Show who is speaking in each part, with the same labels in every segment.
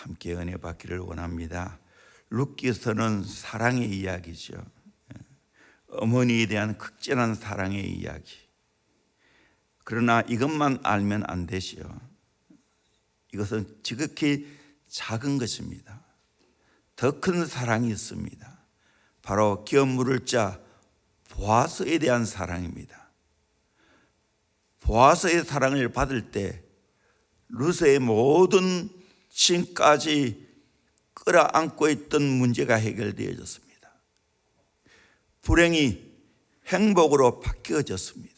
Speaker 1: 함께 은혜 받기를 원합니다. 룻기서는 사랑의 이야기죠. 어머니에 대한 극진한 사랑의 이야기. 그러나 이것만 알면 안 되시요. 이것은 지극히 작은 것입니다. 더 큰 사랑이 있습니다. 바로 기업 물을 자 보아스에 대한 사랑입니다. 보아스의 사랑을 받을 때 룻의 모든 지금까지 끌어안고 있던 문제가 해결되어졌습니다. 불행이 행복으로 바뀌어졌습니다.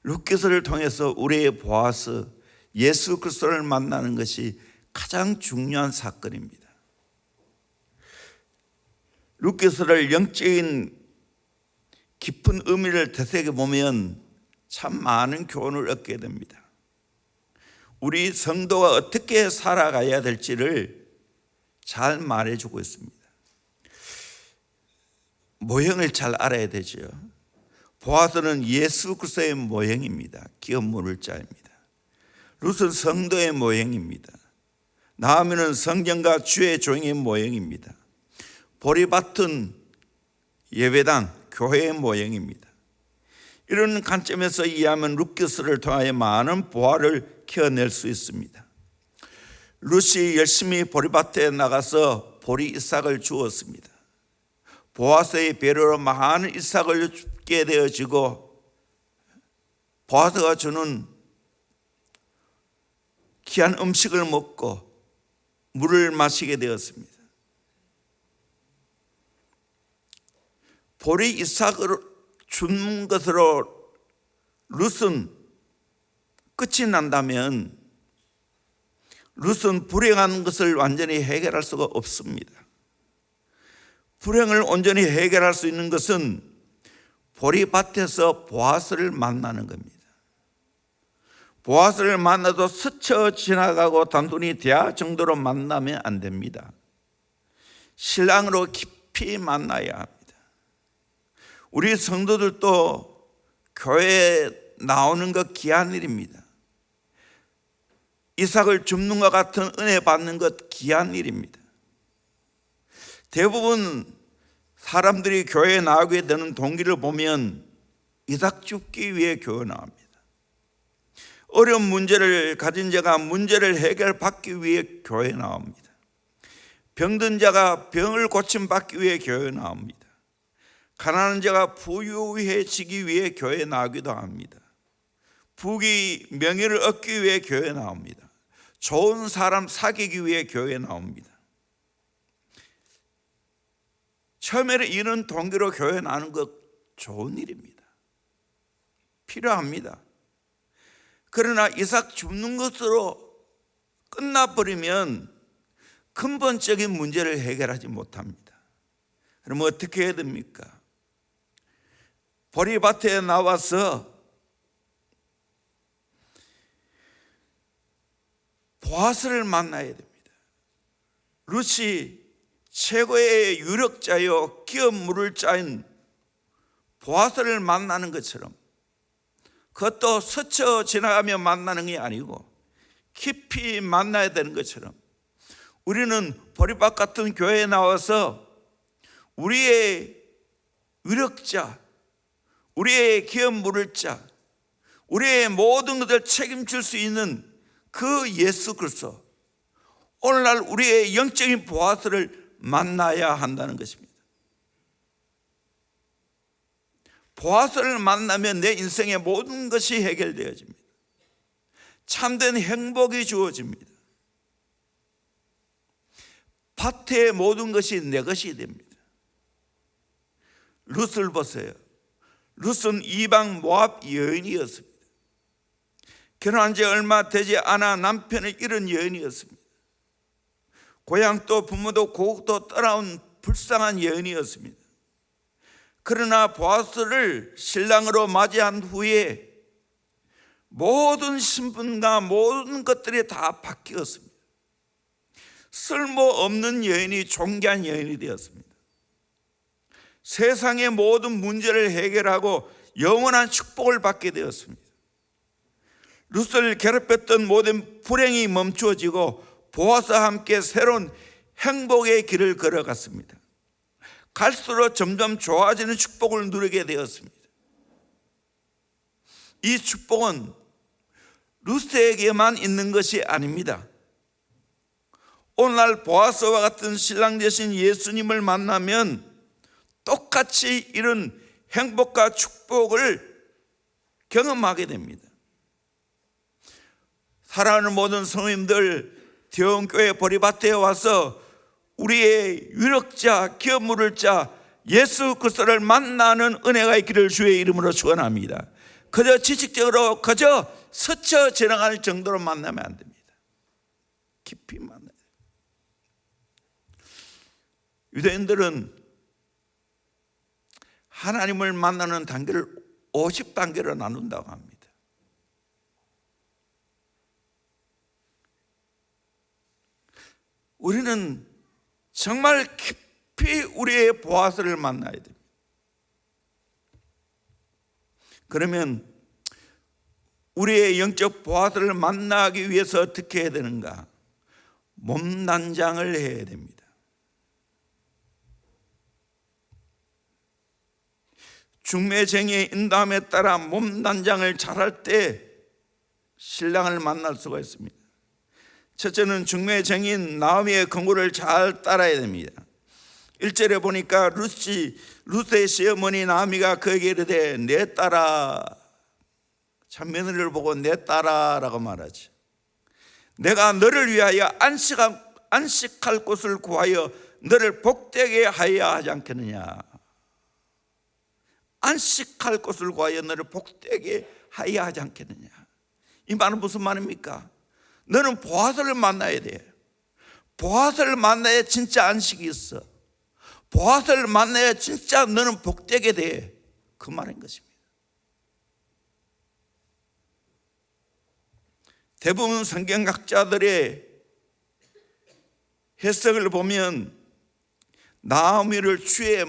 Speaker 1: 룻기서를 통해서 우리의 보아스 예수 그리스도를 만나는 것이 가장 중요한 사건입니다. 룻기서를 영적인 깊은 의미를 되새겨보면 참 많은 교훈을 얻게 됩니다. 우리 성도가 어떻게 살아가야 될지를 잘 말해주고 있습니다. 모형을 잘 알아야 되죠. 보아스는 예수 그리스도의 모형입니다. 기업 물을 자입니다. 룻은 성도의 모형입니다. 나아미는 성경과 주의 종의 모형입니다. 보리밭은 예배당, 교회의 모형입니다. 이런 관점에서 이해하면 룻기서를 통하여 많은 보화를 키워낼 수 있습니다. 룻이 열심히 보리밭에 나가서 보리 이삭을 주었습니다. 보아스의 배려로 많은 이삭을 주게 되어지고 보아스가 주는 귀한 음식을 먹고 물을 마시게 되었습니다. 보리 이삭을 준 것으로 룻은 끝이 난다면 룻은 불행한 것을 완전히 해결할 수가 없습니다. 불행을 온전히 해결할 수 있는 것은 보리밭에서 보아스를 만나는 겁니다. 보아스를 만나도 스쳐 지나가고 단둘이 대화 정도로 만나면 안 됩니다. 신랑으로 깊이 만나야 합니다. 우리 성도들도 교회에 나오는 것 귀한 일입니다. 이삭을 줍는 것 같은 은혜 받는 것 귀한 일입니다. 대부분 사람들이 교회에 나오게 되는 동기를 보면 이삭 줍기 위해 교회 나옵니다. 어려운 문제를 가진 자가 문제를 해결받기 위해 교회에 나옵니다. 병든 자가 병을 고침받기 위해 교회에 나옵니다. 가난한 자가 부유해지기 위해 교회에 나오기도 합니다. 부귀 명예를 얻기 위해 교회에 나옵니다. 좋은 사람 사귀기 위해 교회에 나옵니다. 처음에는 이런 동기로 교회에 나오는 것 좋은 일입니다. 필요합니다. 그러나 이삭 줍는 것으로 끝나버리면 근본적인 문제를 해결하지 못합니다. 그럼 어떻게 해야 됩니까? 보리밭에 나와서 보아스를 만나야 됩니다. 룻이 최고의 유력자요 기업 물을 자인 보아스를 만나는 것처럼 그것도 스쳐 지나가며 만나는 게 아니고 깊이 만나야 되는 것처럼 우리는 보리밭 같은 교회에 나와서 우리의 유력자, 우리의 기업 물을 자, 우리의 모든 것을 책임질 수 있는 그 예수 그리스도, 오늘날 우리의 영적인 보아스를 만나야 한다는 것입니다. 보아스를 만나면 내 인생의 모든 것이 해결되어집니다. 참된 행복이 주어집니다. 밭의 모든 것이 내 것이 됩니다. 룻을 보세요. 룻은 이방 모압 여인이었습니다. 결혼한 지 얼마 되지 않아 남편을 잃은 여인이었습니다. 고향도 부모도 고국도 떠나온 불쌍한 여인이었습니다. 그러나 보아스를 신랑으로 맞이한 후에 모든 신분과 모든 것들이 다 바뀌었습니다. 쓸모없는 여인이 존귀한 여인이 되었습니다. 세상의 모든 문제를 해결하고 영원한 축복을 받게 되었습니다. 룻을 괴롭혔던 모든 불행이 멈추어지고 보아스와 함께 새로운 행복의 길을 걸어갔습니다. 갈수록 점점 좋아지는 축복을 누리게 되었습니다. 이 축복은 룻에게만 있는 것이 아닙니다. 오늘날 보아스와 같은 신랑 되신 예수님을 만나면 똑같이 이런 행복과 축복을 경험하게 됩니다. 사랑하는 모든 성도님들, 대원교회 보리밭에 와서 우리의 유력자, 기업 물을 자 예수 그리스도를 만나는 은혜가 있기를 주의 이름으로 축원합니다. 그저 지식적으로 그저 스쳐 지나갈 정도로 만나면 안 됩니다. 깊이 만나야 돼요. 유대인들은 하나님을 만나는 단계를 50단계로 나눈다고 합니다. 우리는 정말 깊이 우리의 보아스를 만나야 됩니다. 그러면 우리의 영적 보아스를 만나기 위해서 어떻게 해야 되는가? 몸단장을 해야 됩니다. 중매쟁이의 인도함에 따라 몸단장을 잘할 때 신랑을 만날 수가 있습니다. 첫째는 중매쟁이인 나오미의 권고를 잘 따라야 됩니다. 1절에 보니까 룻의 시어머니 나오미가 그에게 이르되 내 딸아, 참 며느리를 보고 내 딸아라고 말하지. 내가 너를 위하여 안식할 곳을 구하여 너를 복되게 하여야 하지 않겠느냐. 안식할 곳을 구하여 너를 복되게 하여야 하지 않겠느냐. 이 말은 무슨 말입니까? 너는 보아스를 만나야 돼. 보아스를 만나야 진짜 안식이 있어. 보아스를 만나야 진짜 너는 복되게 돼. 그 말인 것입니다. 대부분 성경학자들의 해석을 보면 나오미를 주의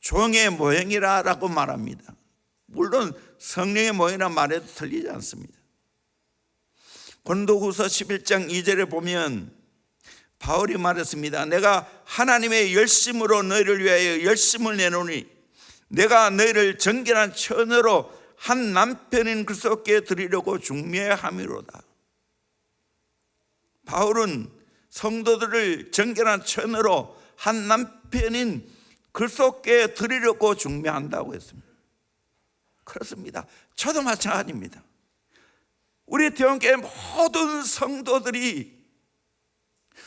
Speaker 1: 종의 모형이라고 말합니다. 물론 성령의 모형이라 말해도 틀리지 않습니다. 고린도후서 11장 2절에 보면 바울이 말했습니다. 내가 하나님의 열심으로 너희를 위하여 열심을 내노니 내가 너희를 정결한 처녀로 한 남편인 그리스도께 드리려고 중매함이로다. 바울은 성도들을 정결한 처녀로 한 남편인 그리스도께 드리려고 중매한다고 했습니다. 그렇습니다. 저도 마찬가지입니다. 우리 대원교회 모든 성도들이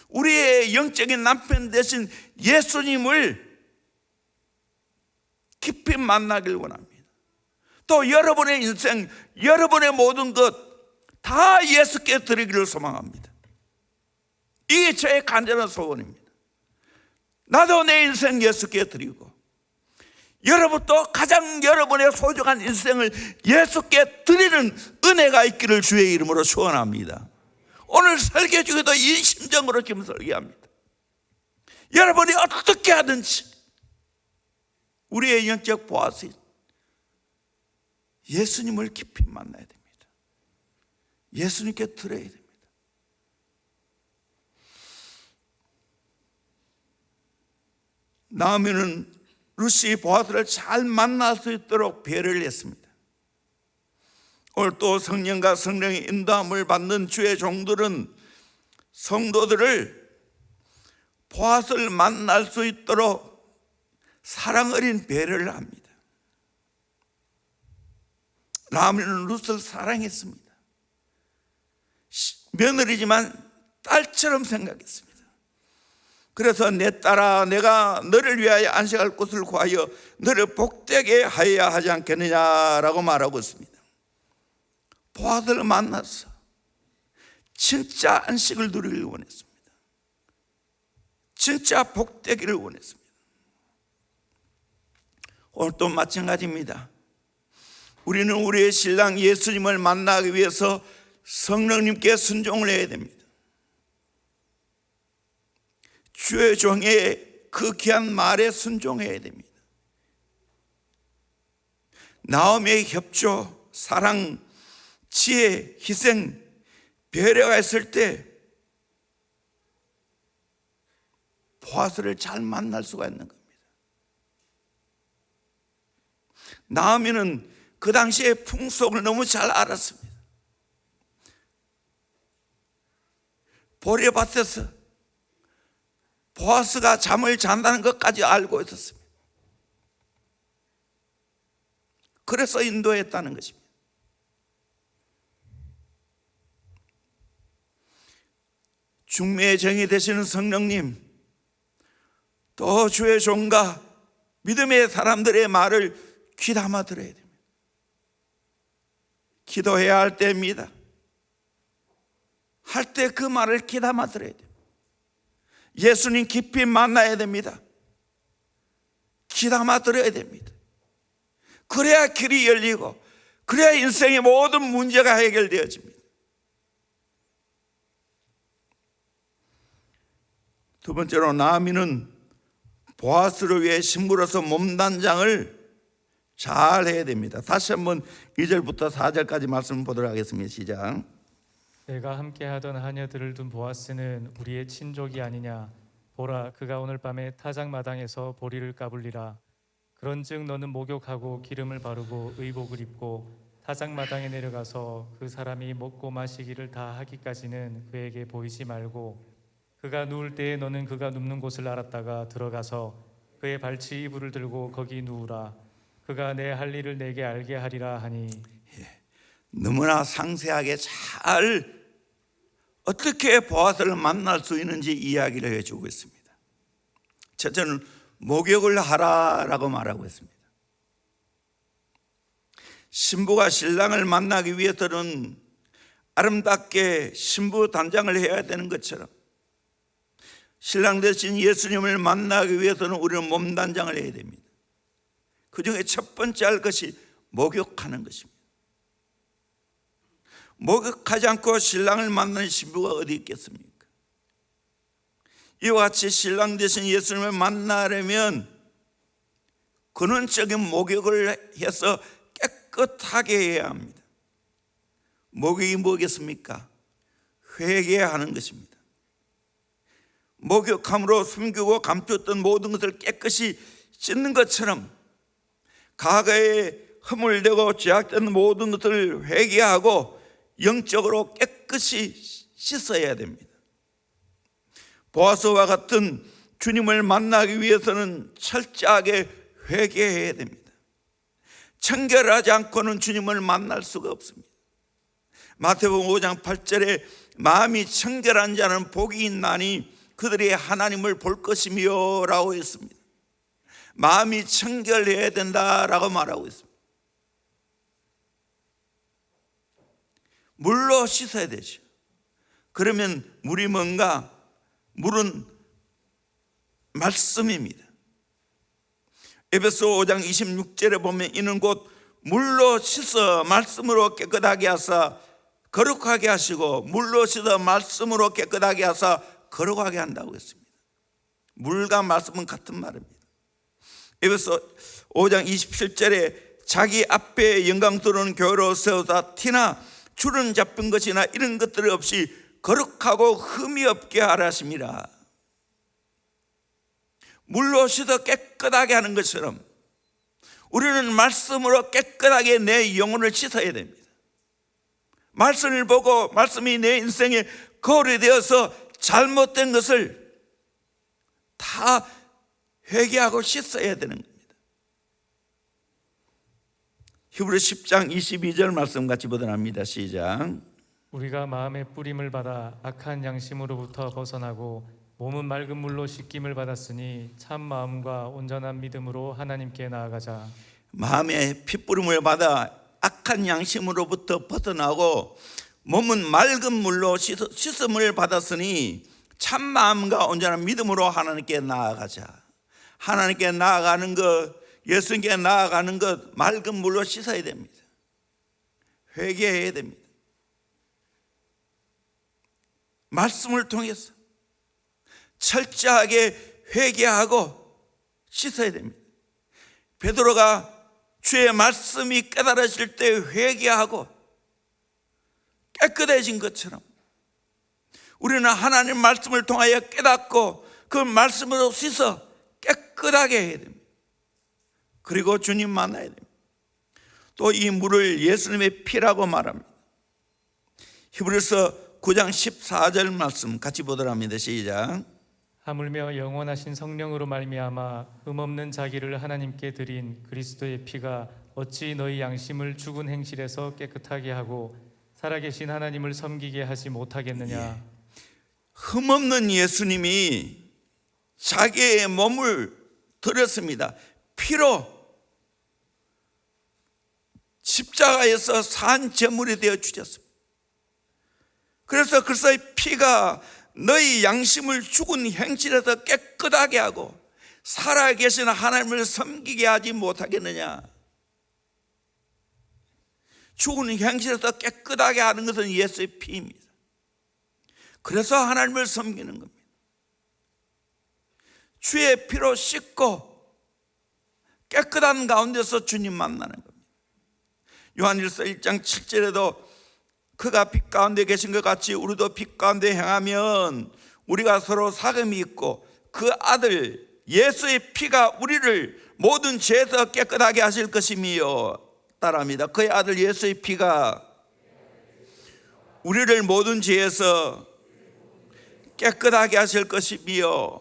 Speaker 1: 우리의 영적인 남편 대신 예수님을 깊이 만나길 원합니다. 또 여러분의 인생, 여러분의 모든 것 다 예수께 드리기를 소망합니다. 이게 저의 간절한 소원입니다. 나도 내 인생 예수께 드리고 여러분도 가장 여러분의 소중한 인생을 예수께 드리는 은혜가 있기를 주의 이름으로 축원합니다. 오늘 설교 중에도 이 심정으로 지금 설교합니다. 여러분이 어떻게 하든지 우리의 영적 보아스 예수님을 깊이 만나야 됩니다. 예수님께 드려야 됩니다. 나오미는 룻이 보아스를 잘 만날 수 있도록 배려를 했습니다. 오늘 또 성령과 성령의 인도함을 받는 주의 종들은 성도들을 보아스를 만날 수 있도록 사랑 어린 배려를 합니다. 나오미는 룻을 사랑했습니다. 며느리지만 딸처럼 생각했습니다. 그래서 내 딸아, 내가 너를 위하여 안식할 곳을 구하여 너를 복되게 하여야 하지 않겠느냐라고 말하고 있습니다. 보아스를 만나서 진짜 안식을 누리길 원했습니다. 진짜 복되기를 원했습니다. 오늘 또 마찬가지입니다. 우리는 우리의 신랑 예수님을 만나기 위해서 성령님께 순종을 해야 됩니다. 주의 종의 그 귀한 말에 순종해야 됩니다. 나오미의 협조, 사랑, 지혜, 희생, 배려가 있을 때 보아스를 잘 만날 수가 있는 겁니다. 나오미는 그 당시의 풍속을 너무 잘 알았습니다. 보리밭에서 보아스가 잠을 잔다는 것까지 알고 있었습니다. 그래서 인도했다는 것입니다. 중매의 정이 되시는 성령님, 또 주의 종과 믿음의 사람들의 말을 귀담아 들어야 됩니다. 기도해야 할 때입니다. 할 때 그 말을 귀담아 들어야 됩니다. 예수님 깊이 만나야 됩니다. 귀담아 들어야 됩니다. 그래야 길이 열리고, 그래야 인생의 모든 문제가 해결되어집니다. 두 번째로, 나아미는 보아스를 위해 신부로서 몸단장을 잘 해야 됩니다. 다시 한번 2절부터 4절까지 말씀 보도록 하겠습니다. 시작.
Speaker 2: 내가 함께하던 하녀들을 둔 보아스는 우리의 친족이 아니냐. 보라, 그가 오늘 밤에 타작마당에서 보리를 까불리라. 그런즉 너는 목욕하고 기름을 바르고 의복을 입고 타작마당에 내려가서 그 사람이 먹고 마시기를 다 하기까지는 그에게 보이지 말고, 그가 누울 때에 너는 그가 눕는 곳을 알았다가 들어가서 그의 발치 이불을 들고 거기 누우라. 그가 내 할 일을 내게 알게 하리라 하니.
Speaker 1: 너무나 상세하게 잘 어떻게 보아스를 만날 수 있는지 이야기를 해주고 있습니다. 첫째는 목욕을 하라라고 말하고 있습니다. 신부가 신랑을 만나기 위해서는 아름답게 신부 단장을 해야 되는 것처럼, 신랑 대신 예수님을 만나기 위해서는 우리는 몸 단장을 해야 됩니다. 그 중에 첫 번째 할 것이 목욕하는 것입니다. 목욕하지 않고 신랑을 만나는 신부가 어디 있겠습니까? 이와 같이 신랑 대신 예수님을 만나려면 근원적인 목욕을 해서 깨끗하게 해야 합니다. 목욕이 뭐겠습니까? 회개하는 것입니다. 목욕함으로 숨기고 감췄던 모든 것을 깨끗이 씻는 것처럼 과거에 허물되고 죄악된 모든 것을 회개하고 영적으로 깨끗이 씻어야 됩니다. 보아스와 같은 주님을 만나기 위해서는 철저하게 회개해야 됩니다. 청결하지 않고는 주님을 만날 수가 없습니다. 마태복음 5장 8절에 마음이 청결한 자는 복이 있나니 그들이 하나님을 볼 것이며 라고 했습니다. 마음이 청결해야 된다라고 말하고 있습니다. 물로 씻어야 되죠. 그러면 물이 뭔가? 물은 말씀입니다. 에베소 5장 26절에 보면 이는 곧 물로 씻어 말씀으로 깨끗하게 하사 거룩하게 하시고, 물로 씻어 말씀으로 깨끗하게 하사 거룩하게 한다고 했습니다. 물과 말씀은 같은 말입니다. 에베소 5장 27절에 자기 앞에 영광스러운 교회로 세우사 티나 주름 잡힌 것이나 이런 것들 없이 거룩하고 흠이 없게 하라 하심이라. 물로 씻어 깨끗하게 하는 것처럼 우리는 말씀으로 깨끗하게 내 영혼을 씻어야 됩니다. 말씀을 보고 말씀이 내 인생에 거울이 되어서 잘못된 것을 다 회개하고 씻어야 되는 겁니다. 히브리 10장 22절 말씀 같이 보도록 합니다. 시작.
Speaker 2: 우리가 마음의 뿌림을 받아 악한 양심으로부터 벗어나고 몸은 맑은 물로 씻김을 받았으니 참 마음과 온전한 믿음으로 하나님께 나아가자.
Speaker 1: 마음의 핏부림을 받아 악한 양심으로부터 벗어나고 몸은 맑은 물로 씻음을 받았으니 참 마음과 온전한 믿음으로 하나님께 나아가자. 하나님께 나아가는 것, 예수님께 나아가는 것, 맑은 물로 씻어야 됩니다. 회개해야 됩니다. 말씀을 통해서 철저하게 회개하고 씻어야 됩니다. 베드로가 주의 말씀이 깨달아질 때 회개하고 깨끗해진 것처럼 우리는 하나님 말씀을 통하여 깨닫고 그 말씀으로 씻어 깨끗하게 해야 됩니다. 그리고 주님 만나야 됩니다. 또 이 물을 예수님의 피라고 말합니다. 히브리서 9장 14절 말씀 같이 보도록 합니다. 시작.
Speaker 2: 하물며 영원하신 성령으로 말미암아 흠없는 자기를 하나님께 드린 그리스도의 피가 어찌 너희 양심을 죽은 행실에서 깨끗하게 하고 살아계신 하나님을 섬기게 하지 못하겠느냐.
Speaker 1: 흠없는 예수님이 자기의 몸을 드렸습니다. 피로 십자가에서 산 제물이 되어 주셨습니다. 그래서 그리스도의 피가 너희 양심을 죽은 행실에서 깨끗하게 하고 살아계신 하나님을 섬기게 하지 못하겠느냐. 죽은 행실에서 깨끗하게 하는 것은 예수의 피입니다. 그래서 하나님을 섬기는 겁니다. 주의 피로 씻고 깨끗한 가운데서 주님 만나는 겁니다. 요한일서 1장 7절에도 그가 빛 가운데 계신 것 같이 우리도 빛 가운데 행하면 우리가 서로 사귐이 있고 그 아들 예수의 피가 우리를 모든 죄에서 깨끗하게 하실 것이며, 따라합니다. 그의 아들 예수의 피가 우리를 모든 죄에서 깨끗하게 하실 것이며,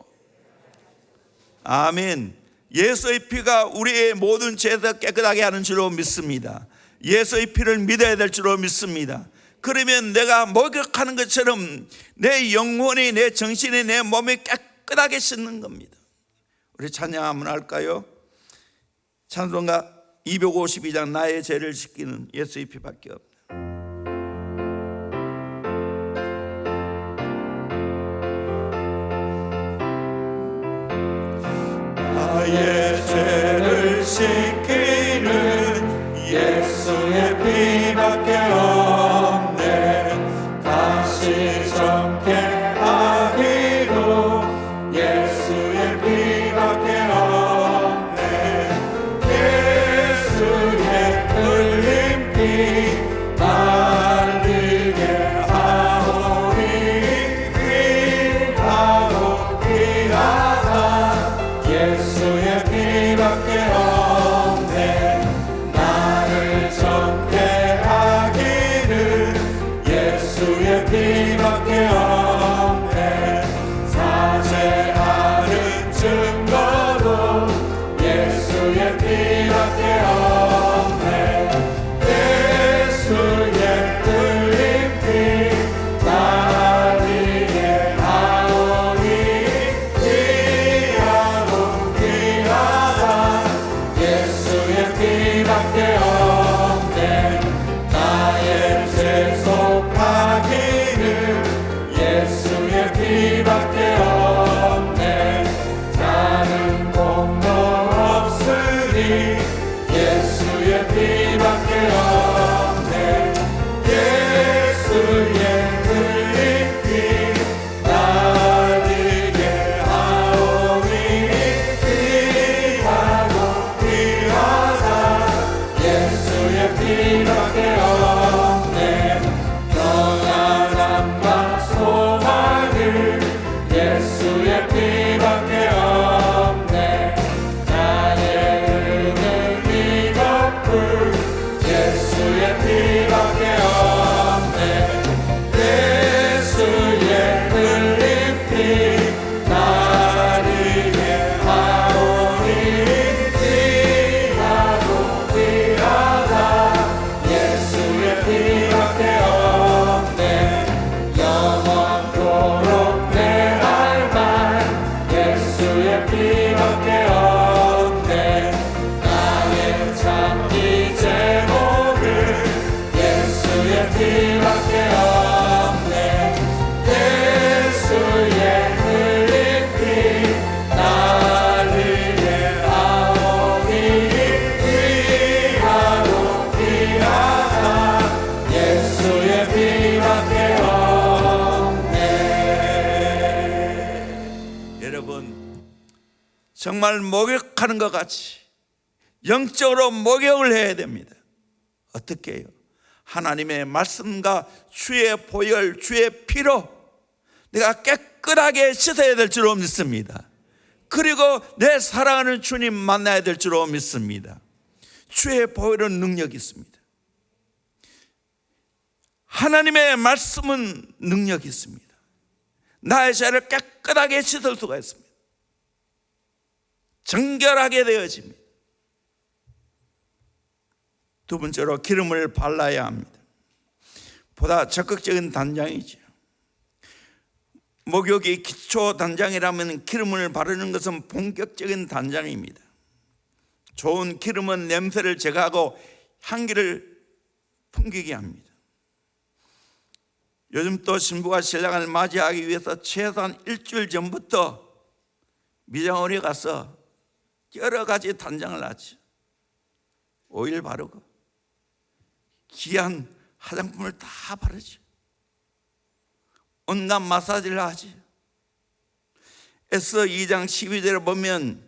Speaker 1: 아멘. 예수의 피가 우리의 모든 죄에서 깨끗하게 하는 줄로 믿습니다. 예수의 피를 믿어야 될 줄로 믿습니다. 그러면 내가 목욕하는 것처럼 내 영혼이, 내 정신이, 내 몸이 깨끗하게 씻는 겁니다. 우리 찬양 한번 할까요? 찬송가 252장 나의 죄를 씻기는 예수의 피밖에 없다.
Speaker 3: 나의 죄를 씻기는 예수의 피밖에 없네. 다시 정케 하기로 예수의 피밖에 없네. 예수의 흘린 피 날리게 하오니 귀하고 귀하다. 예수의 피밖에 없네. 나를 정케 하기는 예수의 피밖에 없네. 사죄하는 증거도 예수의 피밖에 없네. 예수의 흘린 피 날리게 하오니 귀하고 귀하다. 예수의 피밖에 없네. 나의 죄 속하기는 예수의 피밖에 없네. 나는 공로 없으니 예수의 피밖에 없네. 예수의 흘린 피 날리게 하오니 귀하고 귀하다. 예수의 피밖에 없네. 평안함과 소망을 예수의 피밖에 없네. 나의 흐르는 이 거풀 예수의 피밖에 없네. 예수의 흘린 피 날리게 하오니 귀하고 귀하다. 예수의 피밖에 없네. 영원토록 내 할말 예수의 피밖에 없네. 나의 참기 제목은 예수의 피밖에 없네. 예수의 흘린 피 날리게 하오니 귀하고 귀하다. 예수의 피밖에 없네.
Speaker 1: 여러분, 정말 목욕하는 것 같이 영적으로 목욕을 해야 됩니다. 어떻게 해요? 하나님의 말씀과 주의 보혈, 주의 피로 내가 깨끗하게 씻어야 될 줄로 믿습니다. 그리고 내 사랑하는 주님 만나야 될 줄로 믿습니다. 주의 보혈은 능력이 있습니다. 하나님의 말씀은 능력이 있습니다. 나의 죄를 깨끗하게 씻을 수가 있습니다. 정결하게 되어집니다. 두 번째로 기름을 발라야 합니다. 보다 적극적인 단장이죠. 목욕이 기초 단장이라면 기름을 바르는 것은 본격적인 단장입니다. 좋은 기름은 냄새를 제거하고 향기를 풍기게 합니다. 요즘 또 신부가 신랑을 맞이하기 위해서 최소한 일주일 전부터 미장원에 가서 여러 가지 단장을 하죠. 오일 바르고 귀한 화장품을 다 바르죠. 온갖 마사지를 하지. 에스더 2장 12절에 보면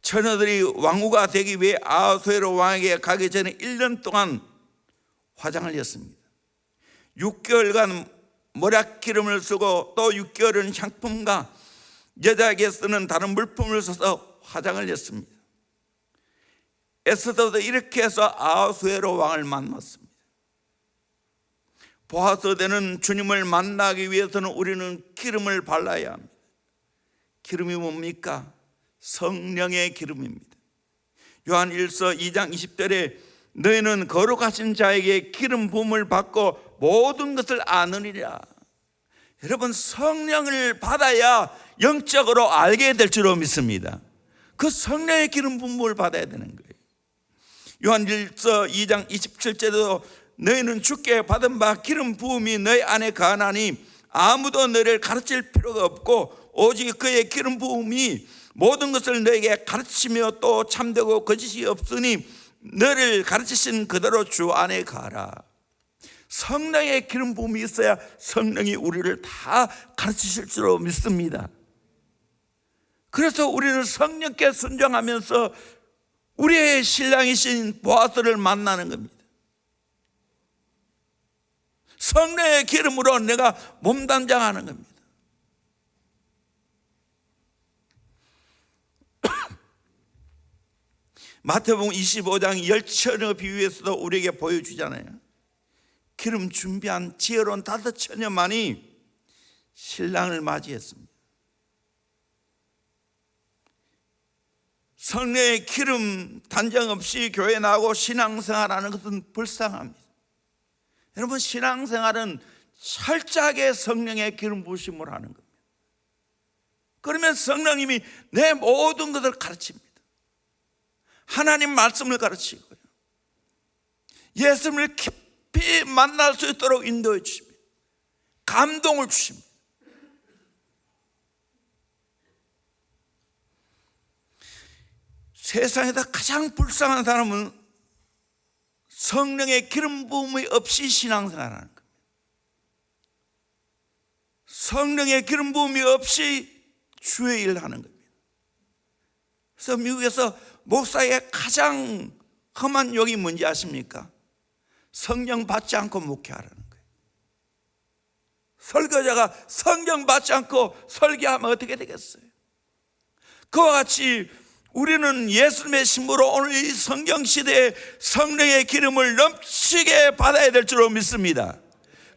Speaker 1: 처녀들이 왕후가 되기 위해 아하수에로 왕에게 가기 전에 1년 동안 화장을 했습니다. 6개월간 모략기름을 쓰고 또 6개월은 향품과 여자에게 쓰는 다른 물품을 써서 화장을 했습니다. 에스더도 이렇게 해서 아하수에로 왕을 만났습니다. 보아서 되는 주님을 만나기 위해서는 우리는 기름을 발라야 합니다. 기름이 뭡니까? 성령의 기름입니다. 요한 1서 2장 20절에 너희는 거룩하신 자에게 기름 부음을 받고 모든 것을 아느니라. 여러분, 성령을 받아야 영적으로 알게 될 줄로 믿습니다. 그 성령의 기름 부음을 받아야 되는 거예요. 요한 1서 2장 27절에도 너희는 주께 받은 바 기름 부음이 너희 안에 거하나니 아무도 너희를 가르칠 필요가 없고 오직 그의 기름 부음이 모든 것을 너에게 가르치며 또 참되고 거짓이 없으니 너를 가르치신 그대로 주 안에 가라. 성령의 기름 부음이 있어야 성령이 우리를 다 가르치실 줄로 믿습니다. 그래서 우리는 성령께 순종하면서 우리의 신랑이신 보아스를 만나는 겁니다. 성령의 기름으로 내가 몸단장하는 겁니다. 마태복음 25장 열처녀 비유에서도 우리에게 보여주잖아요. 기름 준비한 지혜로운 5처녀만이 신랑을 맞이했습니다. 성령의 기름 단장 없이 교회 나오고 신앙생활하는 것은 불쌍합니다. 여러분, 신앙생활은 철저하게 성령의 기름 부으심을 하는 겁니다. 그러면 성령님이 내 모든 것을 가르칩니다. 하나님 말씀을 가르치고요, 예수님을 깊이 만날 수 있도록 인도해 주십니다. 감동을 주십니다. 세상에서 가장 불쌍한 사람은 성령의 기름 부음이 없이 신앙생활하는 겁니다. 성령의 기름 부음이 없이 주의 일을 하는 겁니다. 그래서 미국에서 목사의 가장 험한 욕이 뭔지 아십니까? 성령 받지 않고 목회하라는 거예요. 설교자가 성령 받지 않고 설교하면 어떻게 되겠어요? 그와 같이 우리는 예수님의 신부로 오늘 이 성경 시대에 성령의 기름을 넘치게 받아야 될 줄로 믿습니다.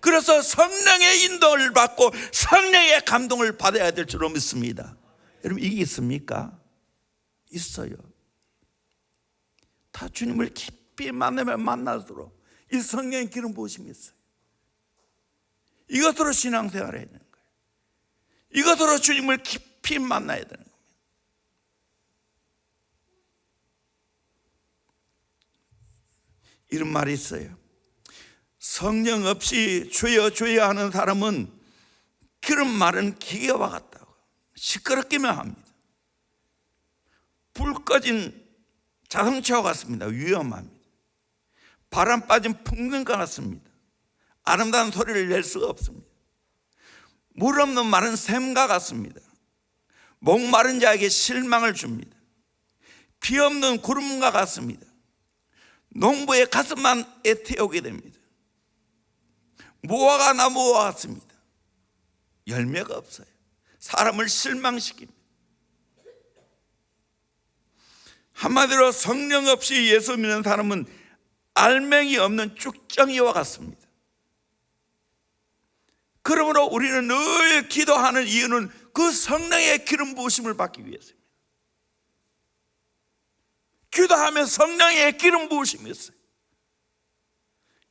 Speaker 1: 그래서 성령의 인도를 받고 성령의 감동을 받아야 될 줄로 믿습니다. 여러분, 이게 있습니까? 있어요. 다 주님을 깊이 만나면 만날수록 이 성령의 기름 부으심이 있어요. 이것으로 신앙생활을 해야 되는 거예요. 이것으로 주님을 깊이 만나야 되는 거예요. 이런 말이 있어요. 성령 없이 주여 주여 하는 사람은 기름 마른 기계와 같다고. 시끄럽기만 합니다. 불 꺼진 자동차와 같습니다. 위험합니다. 바람 빠진 풍경과 같습니다. 아름다운 소리를 낼 수가 없습니다. 물 없는 마른 샘과 같습니다. 목마른 자에게 실망을 줍니다. 비 없는 구름과 같습니다. 농부의 가슴만 애태우게 됩니다. 무화과 나무와 같습니다. 열매가 없어요. 사람을 실망시킵니다. 한마디로 성령 없이 예수 믿는 사람은 알맹이 없는 쭉정이와 같습니다. 그러므로 우리는 늘 기도하는 이유는 그 성령의 기름 부으심을 받기 위해서입니다. 기도하면 성령의 기름 부으심이 있어요.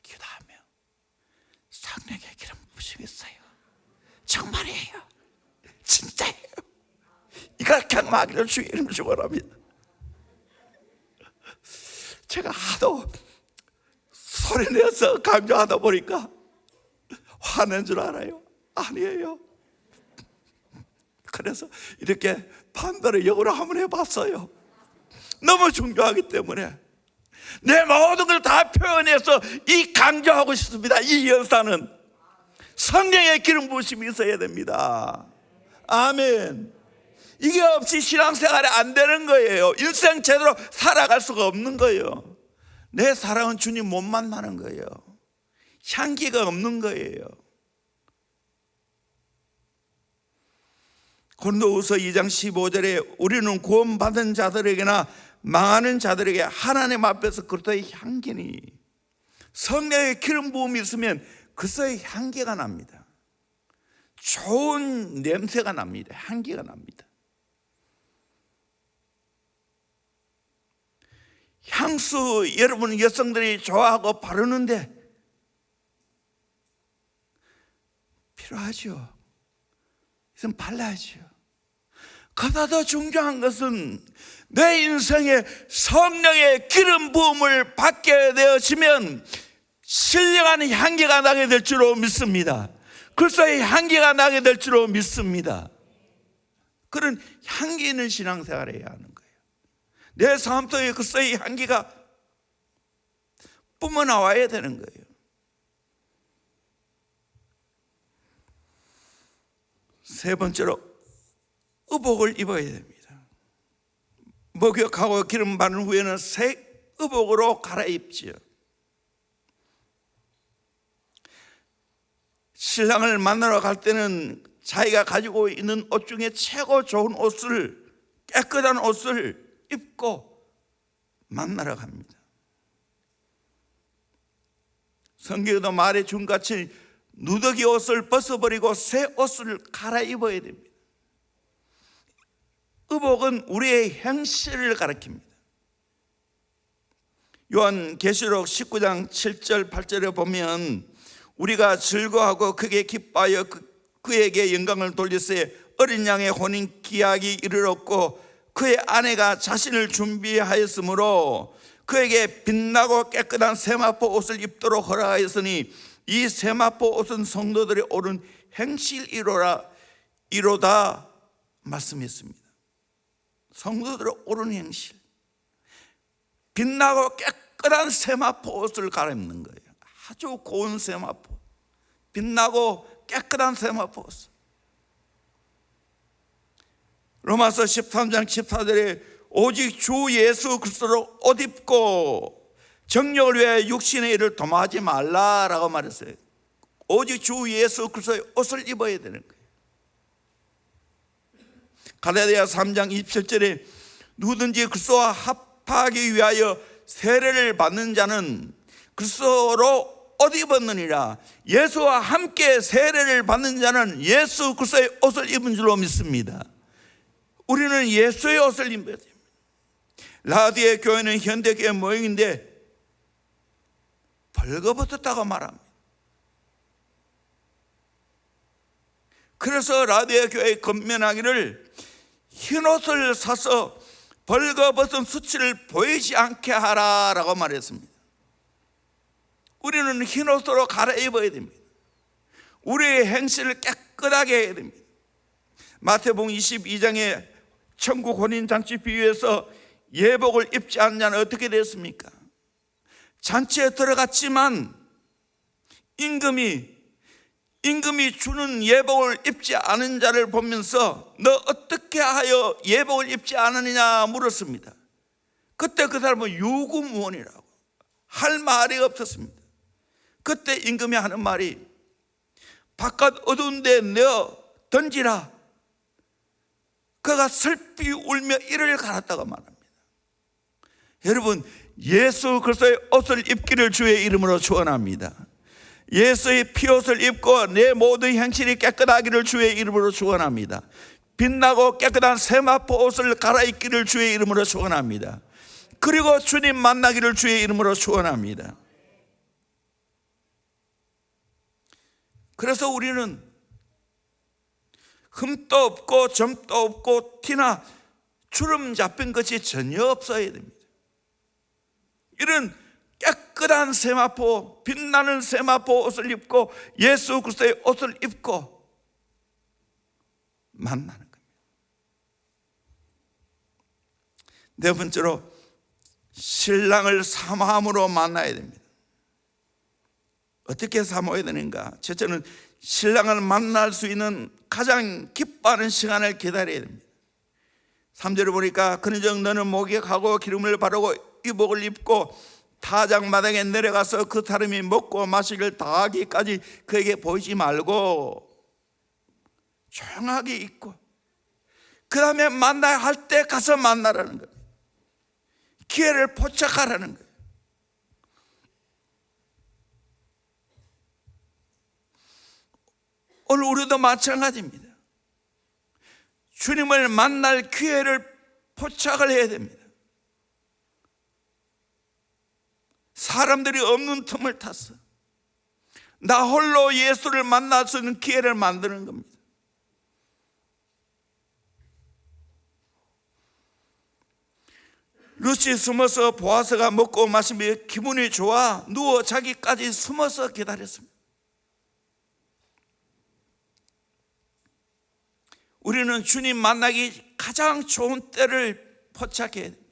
Speaker 1: 기도하면 성령의 기름 부으심이 있어요. 정말이에요. 진짜예요. 이걸 경험하기를 주의 이름으로 축원합니다. 제가 하도 소리내서 강조하다 보니까 화낸 줄 알아요? 아니에요. 그래서 이렇게 반대로 역으로 한번 해봤어요. 너무 중요하기 때문에 내 모든 걸 다 표현해서 이 강조하고 싶습니다. 이 연사는 성령의 기름 부으심이 있어야 됩니다. 아멘. 이게 없이 신앙생활이 안 되는 거예요. 일생 제대로 살아갈 수가 없는 거예요. 내 사랑은 주님 못 만나는 거예요. 향기가 없는 거예요. 고린도후서 2장 15절에 우리는 구원받은 자들에게나 망하는 자들에게 하나님 앞에서 그리스도의 향기니, 성령의 기름 부음이 있으면 그리스도의 향기가 납니다. 좋은 냄새가 납니다. 향기가 납니다. 향수 여러분 여성들이 좋아하고 바르는데 필요하죠. 이건 발라야죠. 그보다 더 중요한 것은 내 인생에 성령의 기름 부음을 받게 되어지면 신령한 향기가 나게 될 줄로 믿습니다. 그리스도의 향기가 나게 될 줄로 믿습니다. 그런 향기 있는 신앙생활을 해야 하는 거예요. 내 삶 속에 그리스도의 향기가 뿜어나와야 되는 거예요. 세 번째로 의복을 입어야 됩니다. 목욕하고 기름 바른 후에는 새 의복으로 갈아입지요. 신랑을 만나러 갈 때는 자기가 가지고 있는 옷 중에 최고 좋은 옷을, 깨끗한 옷을 입고 만나러 갑니다. 성경에도 말해준 같이 누더기 옷을 벗어버리고 새 옷을 갈아입어야 됩니다. 의복은 우리의 행실을 가리킵니다. 요한계시록 19장 7절 8절에 보면 우리가 즐거워하고 크게 기뻐하여 그에게 영광을 돌리세 어린 양의 혼인 기약이 이르렀고 그의 아내가 자신을 준비하였으므로 그에게 빛나고 깨끗한 세마포 옷을 입도록 허락하였으니 이 세마포 옷은 성도들의 옳은 행실이로다 말씀했습니다. 성도들의 옳은 행실, 빛나고 깨끗한 세마포 옷을 갈아입는 거예요. 아주 고운 세마포, 빛나고 깨끗한 세마포 옷. 로마서 13장 14절에 오직 주 예수 그리스도로 옷 입고 정욕을 위해 육신의 일을 도모하지 말라라고 말했어요. 오직 주 예수 그리스도의 옷을 입어야 되는 거예요. 갈라디아 3장 27절에 누구든지 그리스도와 합하기 위하여 세례를 받는 자는 그리스도로 옷 입었느니라. 예수와 함께 세례를 받는 자는 예수 그리스도의 옷을 입은 줄로 믿습니다. 우리는 예수의 옷을 입어야 됩니다. 라디의 교회는 현대교회 모형인데 벌거벗었다고 말합니다. 그래서 라디의 교회의 건면하기를 흰옷을 사서 벌거벗은 수치를 보이지 않게 하라라고 말했습니다. 우리는 흰옷으로 갈아입어야 됩니다. 우리의 행실을 깨끗하게 해야 됩니다. 마태복음 22장에 천국 혼인잔치 비유에서 예복을 입지 않는 자는 어떻게 됐습니까? 잔치에 들어갔지만 임금이 주는 예복을 입지 않은 자를 보면서 너 어떻게 하여 예복을 입지 않느냐 물었습니다. 그때 그 사람은 유구무원이라고 할 말이 없었습니다. 그때 임금이 하는 말이 바깥 어두운 데 내어 던지라. 그가 슬피 울며 이를 갈았다고 말합니다. 여러분, 예수 그리스도의 옷을 입기를 주의 이름으로 축원합니다. 예수의 피옷을 입고 내 모든 행실이 깨끗하기를 주의 이름으로 축원합니다. 빛나고 깨끗한 세마포 옷을 갈아입기를 주의 이름으로 축원합니다. 그리고 주님 만나기를 주의 이름으로 축원합니다. 그래서 우리는 흠도 없고 점도 없고 티나 주름 잡힌 것이 전혀 없어야 됩니다. 이런 깨끗한 세마포, 빛나는 세마포 옷을 입고 예수 그리스도의 옷을 입고 만나는 겁니다. 네 번째로, 신랑을 사모함으로 만나야 됩니다. 어떻게 사모해야 되는가? 첫째는 신랑을 만날 수 있는 가장 기뻐하는 시간을 기다려야 됩니다. 3절을 보니까 그런즉 너는 목욕하고 기름을 바르고 이복을 입고 타작마당에 내려가서 그 사람이 먹고 마시기를 다하기까지 그에게 보이지 말고 조용하게 있고 그 다음에 만나야 할 때 가서 만나라는 겁니다. 기회를 포착하라는 거예요. 오늘 우리도 마찬가지입니다. 주님을 만날 기회를 포착을 해야 됩니다. 사람들이 없는 틈을 타서 나 홀로 예수를 만날 수 있는 기회를 만드는 겁니다. 룻이 숨어서 보아스가 먹고 마시며 기분이 좋아 누워 자기까지 숨어서 기다렸습니다. 우리는 주님 만나기 가장 좋은 때를 포착해야 됩니다.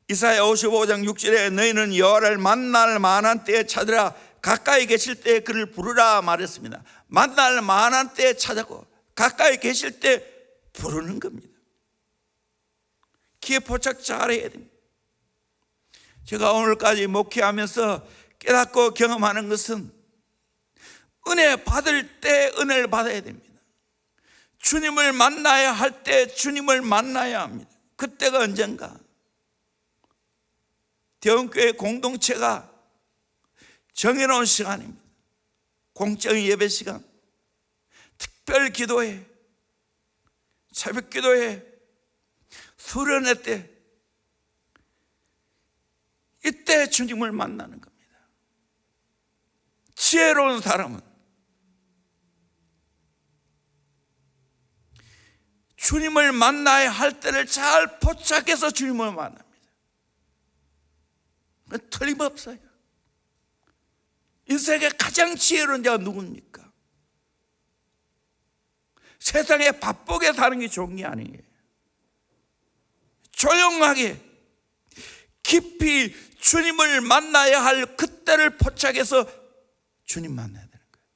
Speaker 1: 이사야 55장 6절에 너희는 여호와를 만날 만한 때에 찾으라. 가까이 계실 때 그를 부르라 말했습니다. 만날 만한 때에 찾아고 가까이 계실 때 부르는 겁니다. 기회 포착 잘해야 됩니다. 제가 오늘까지 목회하면서 깨닫고 경험하는 것은 은혜 받을 때 은혜를 받아야 됩니다. 주님을 만나야 할 때 주님을 만나야 합니다. 그때가 언젠가 대원교회 공동체가 정해놓은 시간입니다. 공적인 예배 시간, 특별 기도회, 새벽 기도회, 수련회 때 이때 주님을 만나는 겁니다. 지혜로운 사람은 주님을 만나야 할 때를 잘 포착해서 주님을 만납니다. 틀림없어요. 인생의 가장 지혜로운 자가 누굽니까? 세상에 바쁘게 사는 게 좋은 게 아니에요. 조용하게 깊이 주님을 만나야 할 그때를 포착해서 주님 만나야 되는 거예요.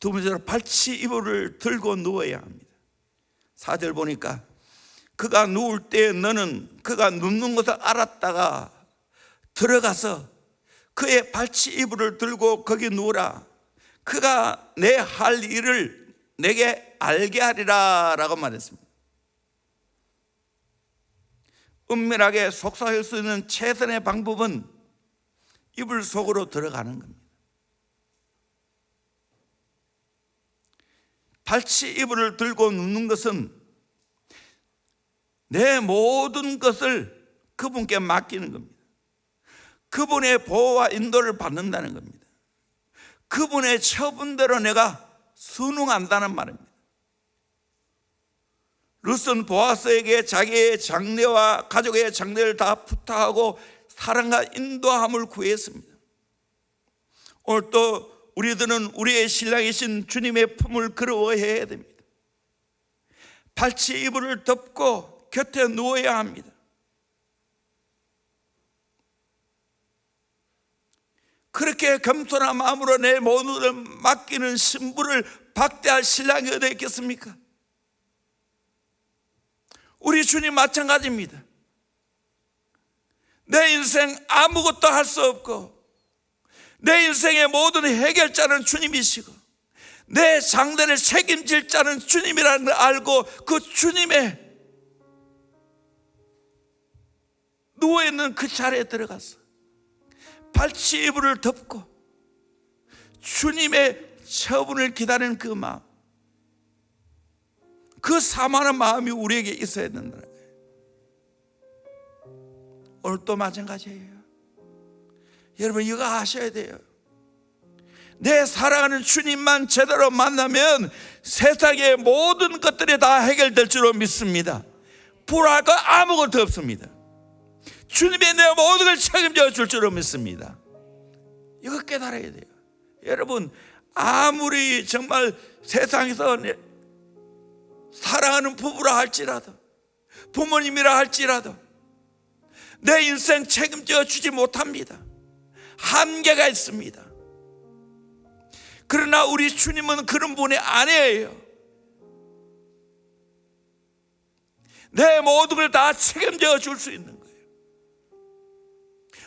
Speaker 1: 두 번째로 발치 이불을 들고 누워야 합니다. 4절 보니까 그가 누울 때 너는 그가 눕는 것을 알았다가 들어가서 그의 발치 이불을 들고 거기 누우라. 그가 내 할 일을 내게 알게 하리라 라고 말했습니다. 은밀하게 속삭일 수 있는 최선의 방법은 이불 속으로 들어가는 겁니다. 발치 이불을 들고 눕는 것은 내 모든 것을 그분께 맡기는 겁니다. 그분의 보호와 인도를 받는다는 겁니다. 그분의 처분대로 내가 순응한다는 말입니다. 룻은 보아스에게 자기의 장래와 가족의 장래를 다 부탁하고 사랑과 인도함을 구했습니다. 오늘 또 우리들은 우리의 신랑이신 주님의 품을 그리워해야 됩니다. 발치 이불을 덮고 곁에 누워야 합니다. 그렇게 겸손한 마음으로 내 모든 것을 맡기는 신부를 박대할 신랑이 어디 있겠습니까? 우리 주님 마찬가지입니다. 내 인생 아무것도 할 수 없고 내 인생의 모든 해결자는 주님이시고 내 장래를 책임질 자는 주님이라는 걸 알고 그 주님의 누워있는 그 자리에 들어가서 발치 이불을 덮고 주님의 처분을 기다리는 그 마음, 그 사모하는 마음이 우리에게 있어야 된다는 거예요. 오늘 또 마찬가지예요. 여러분 이거 아셔야 돼요. 내 사랑하는 주님만 제대로 만나면 세상의 모든 것들이 다 해결될 줄로 믿습니다. 불화할 거 아무것도 없습니다. 주님이 내 모든 걸 책임져 줄 줄로 믿습니다. 이거 깨달아야 돼요. 여러분 아무리 정말 세상에서 사랑하는 부부라 할지라도 부모님이라 할지라도 내 인생 책임져 주지 못합니다. 한계가 있습니다. 그러나 우리 주님은 그런 분이 아니에요. 내 모든 걸 다 책임져 줄 수 있는 거예요.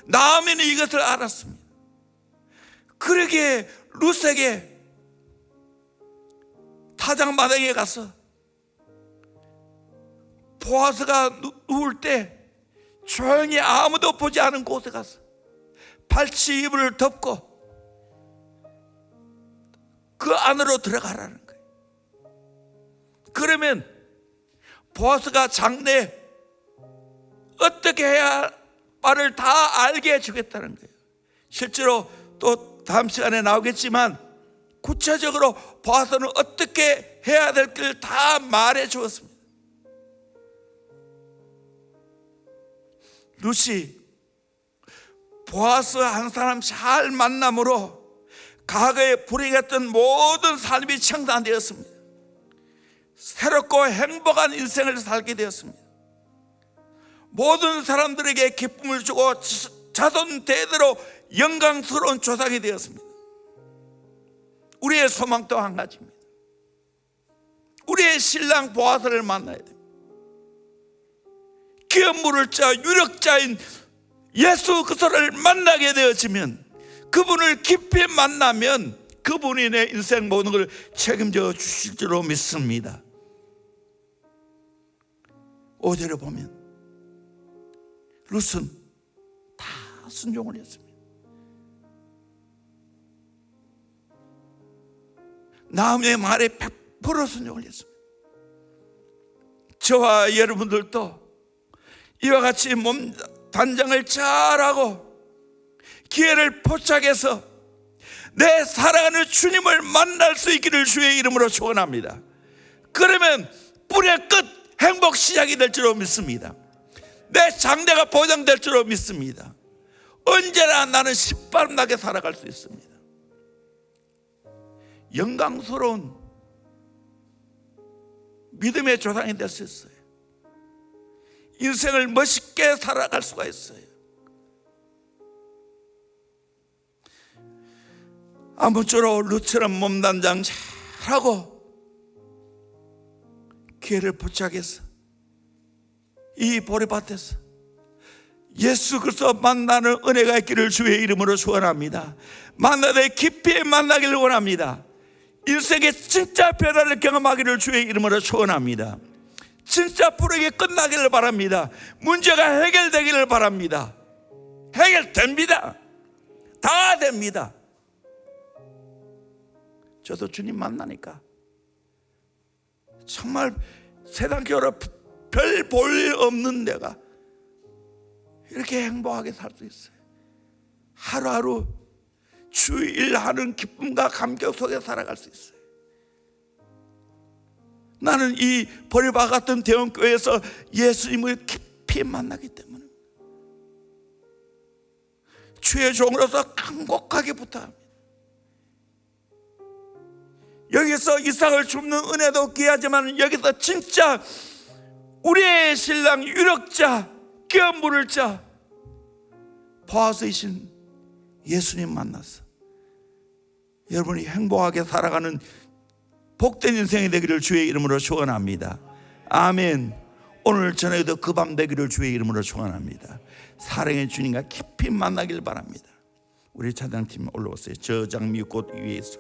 Speaker 1: 나오미는 이것을 알았습니다. 그러기에 룻에게 타작마당에 가서 보아스가 누울 때 조용히 아무도 보지 않은 곳에 가서 발치 이불을 덮고 그 안으로 들어가라는 거예요. 그러면 보아스가 장래 어떻게 해야 말을 다 알게 해주겠다는 거예요. 실제로 또 다음 시간에 나오겠지만 구체적으로 보아스는 어떻게 해야 될 길 다 말해 주었습니다. 룻이 보아스 한 사람 잘 만남으로 과거에 불행했던 모든 삶이 청산되었습니다. 새롭고 행복한 인생을 살게 되었습니다. 모든 사람들에게 기쁨을 주고 자손 대대로 영광스러운 조상이 되었습니다. 우리의 소망 또 한 가지입니다. 우리의 신랑 보아스를 만나야 됩니다. 기업 물을 자 유력자인 예수 그리스도를 만나게 되어지면, 그분을 깊이 만나면 그분이 내 인생 모든 걸 책임져 주실 줄로 믿습니다. 5절에 보면 룻은 다 순종을 했습니다. 나오미의 말에 100% 순종을 했습니다. 저와 여러분들도 이와 같이 몸 단장을 잘하고 기회를 포착해서 내 사랑하는 주님을 만날 수 있기를 주의 이름으로 축원합니다. 그러면 뿌리의 끝 행복 시작이 될 줄로 믿습니다. 내 장래가 보장될 줄로 믿습니다. 언제나 나는 신바람나게 살아갈 수 있습니다. 영광스러운 믿음의 조상이 될 수 있어요. 인생을 멋있게 살아갈 수가 있어요. 아무쪼록 룻처럼 몸단장 잘하고 기회를 포착해서 이 보리밭에서 예수 그리스도 만나는 은혜가 있기를 주의 이름으로 축원합니다. 만나되 깊이 만나기를 원합니다. 인생의 진짜 변화를 경험하기를 주의 이름으로 축원합니다. 진짜 부르게 끝나기를 바랍니다. 문제가 해결되기를 바랍니다. 해결됩니다. 다 됩니다. 저도 주님 만나니까 정말 세상적으로 별 볼 없는 내가 이렇게 행복하게 살 수 있어요. 하루하루 주일 하는 기쁨과 감격 속에 살아갈 수 있어요. 나는 이 보리밭 같은 대형교회에서 예수님을 깊이 만나기 때문에 주의 종으로서 간곡하게 부탁합니다. 여기서 이삭을 줍는 은혜도 귀하지만 여기서 진짜 우리의 신랑 유력자 기업 물을 자 보아스이신 예수님 만나서 여러분이 행복하게 살아가는 복된 인생이 되기를 주의 이름으로 축원합니다. 아멘. 오늘 저녁에도 그 밤 되기를 주의 이름으로 축원합니다. 사랑의 주님과 깊이 만나길 바랍니다. 우리 찬양팀 올라오세요. 저 장미 꽃 위에서